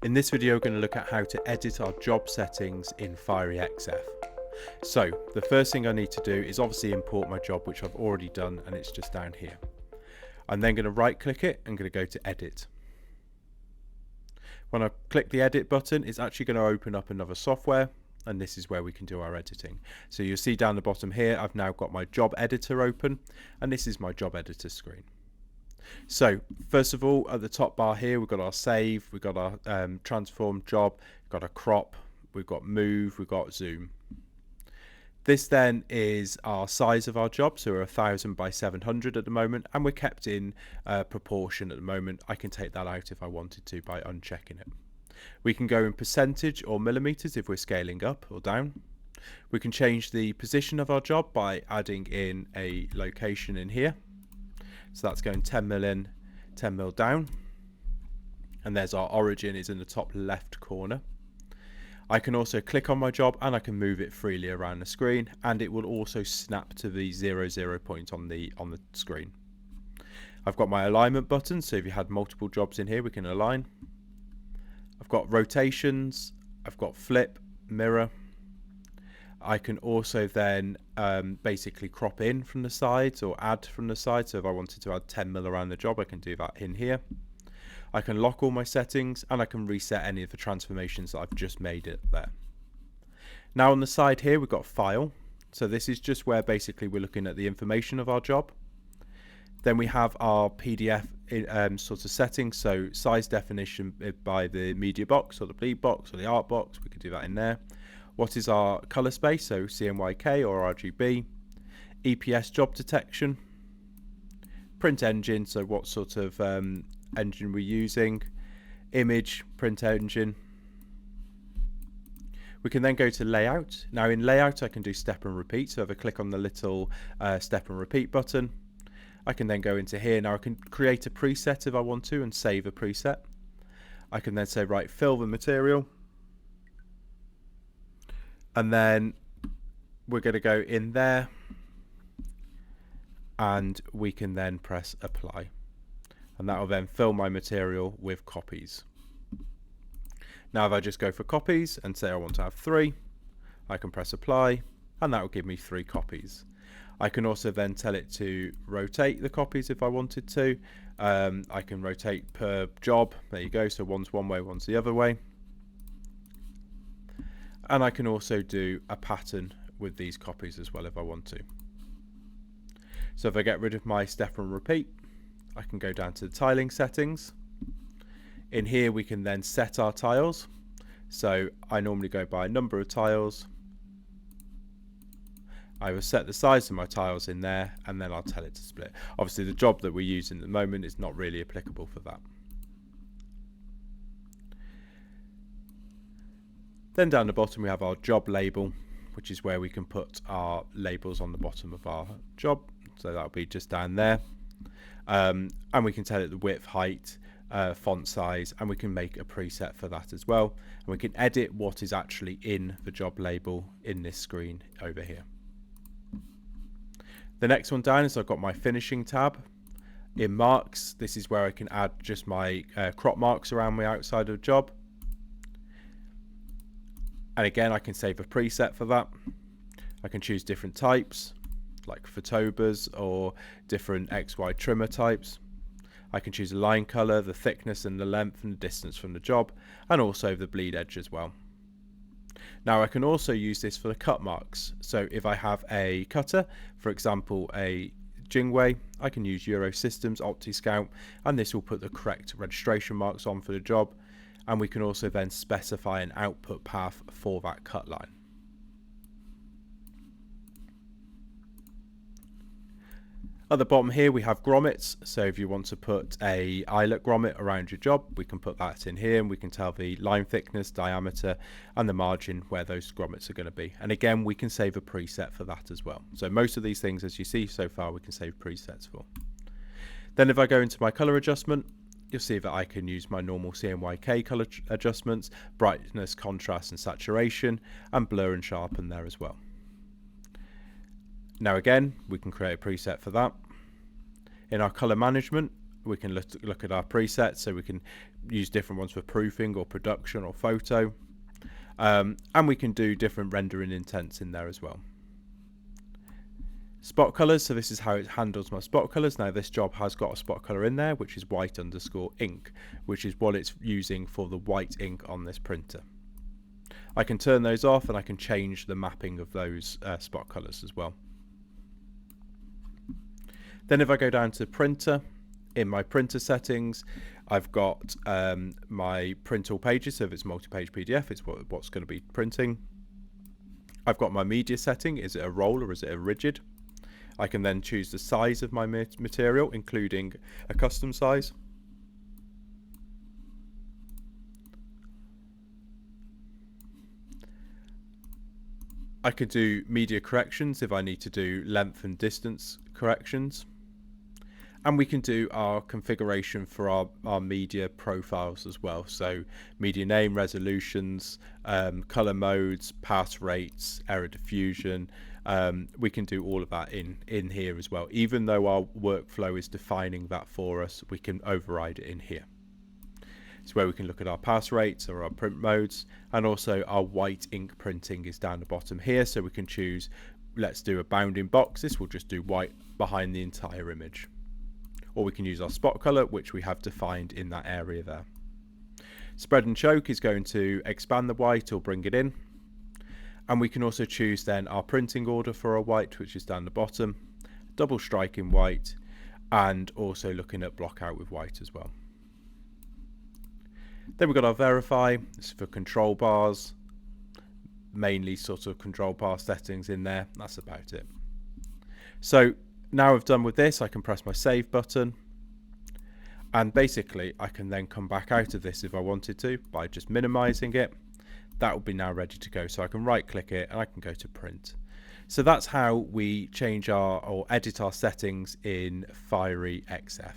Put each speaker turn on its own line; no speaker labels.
In this video, we're going to look at how to edit our job settings in Fiery XF. So the first thing I need to do is obviously import my job, which I've already done, and it's just down here. I'm then going to right click it and going to go to edit. When I click the edit button, it's actually going to open up another software, and this is where we can do our editing. So you'll see down the bottom here, I've now got my job editor open, and this is my job editor screen. So first of all, at the top bar here, we've got our save, we've got our transform job, we've got a crop, we've got move, we've got zoom. This then is our size of our job, so we're 1000 by 700 at the moment, and we're kept in proportion at the moment. I can take that out if I wanted to by unchecking it. We can go in percentage or millimeters if we're scaling up or down. We can change the position of our job by adding in a location in here. So that's going 10 mil in, 10 mil down. And there's our origin is in the top left corner. I can also click on my job and I can move it freely around the screen, and it will also snap to the 00 point on the screen. I've got my alignment button, so if you had multiple jobs in here, we can align. I've got rotations, I've got flip, mirror. I can also then basically crop in from the sides or add from the side. So if I wanted to add 10 mil around the job, I can do that in here. I can lock all my settings, and I can reset any of the transformations that I've just made it there. Now on the side here, we've got file. So this is just where basically we're looking at the information of our job. Then we have our PDF sort of settings. So size definition by the media box or the bleed box or the art box. We can do that in there. What is our color space, so CMYK or RGB, EPS job detection, print engine, so what sort of engine we're using, image, print engine. We can then go to layout. Now in layout I can do step and repeat, so if I click on the little step and repeat button, I can then go into here. Now I can create a preset if I want to and save a preset. I can then say, right, fill the material. And then we're going to go in there and we can then press apply. And that will then fill my material with copies. Now if I just go for copies and say I want to have 3, I can press apply and that will give me 3 copies. I can also then tell it to rotate the copies if I wanted to. I can rotate per job. There you go. So one's one way, one's the other way. And I can also do a pattern with these copies as well if I want to. So if I get rid of my step and repeat, I can go down to the tiling settings. In here we can then set our tiles. So I normally go by number of tiles. I will set the size of my tiles in there, and then I'll tell it to split. Obviously the job that we're using at the moment is not really applicable for that. Then down the bottom we have our job label, which is where we can put our labels on the bottom of our job. So that'll be just down there. And we can tell it the width, height, font size, and we can make a preset for that as well. And we can edit what is actually in the job label in this screen over here. The next one down is I've got my finishing tab. In marks, this is where I can add just my crop marks around my outside of the job. And again, I can save a preset for that. I can choose different types, like photobas or different XY trimmer types. I can choose a line color, the thickness and the length and the distance from the job, and also the bleed edge as well. Now I can also use this for the cut marks. So if I have a cutter, for example, a Jingwei, I can use Eurosystems OptiScout, and this will put the correct registration marks on for the job. And we can also then specify an output path for that cut line. At the bottom here we have grommets, so if you want to put a eyelet grommet around your job, we can put that in here, and we can tell the line thickness, diameter and the margin where those grommets are going to be. And again, we can save a preset for that as well. So most of these things, as you see so far, we can save presets for. Then if I go into my color adjustment, you'll see that I can use my normal CMYK color adjustments, brightness, contrast and saturation, and blur and sharpen there as well. Now again, we can create a preset for that. In our color management, we can look at our presets, so we can use different ones for proofing or production or photo, and we can do different rendering intents in there as well. Spot colors, so this is how it handles my spot colors. Now this job has got a spot color in there, which is white_ink, which is what it's using for the white ink on this printer. I can turn those off, and I can change the mapping of those spot colors as well. Then if I go down to printer, in my printer settings, I've got my print all pages. So if it's multi-page PDF, it's what's going to be printing. I've got my media setting. Is it a roll or is it a rigid? I can then choose the size of my material, including a custom size. I could do media corrections if I need to do length and distance corrections. And we can do our configuration for our media profiles as well. So media name, resolutions, color modes, pass rates, error diffusion. We can do all of that in here as well. Even though our workflow is defining that for us, we can override it in here. It's where we can look at our pass rates or our print modes, and also our white ink printing is down the bottom here. So we can choose, let's do a bounding box. This will just do white behind the entire image. Or we can use our spot color, which we have defined in that area there. Spread and choke is going to expand the white or bring it in. And we can also choose then our printing order for our white, which is down the bottom, double strike in white, and also looking at block out with white as well. Then we've got our verify. This is for control bars, mainly sort of control bar settings in there. That's about it. So now I've done with this, I can press my save button, and basically I can then come back out of this if I wanted to by just minimizing it. That will be now ready to go. So I can right click it and I can go to print. So that's how we change or edit our settings in Fiery XF.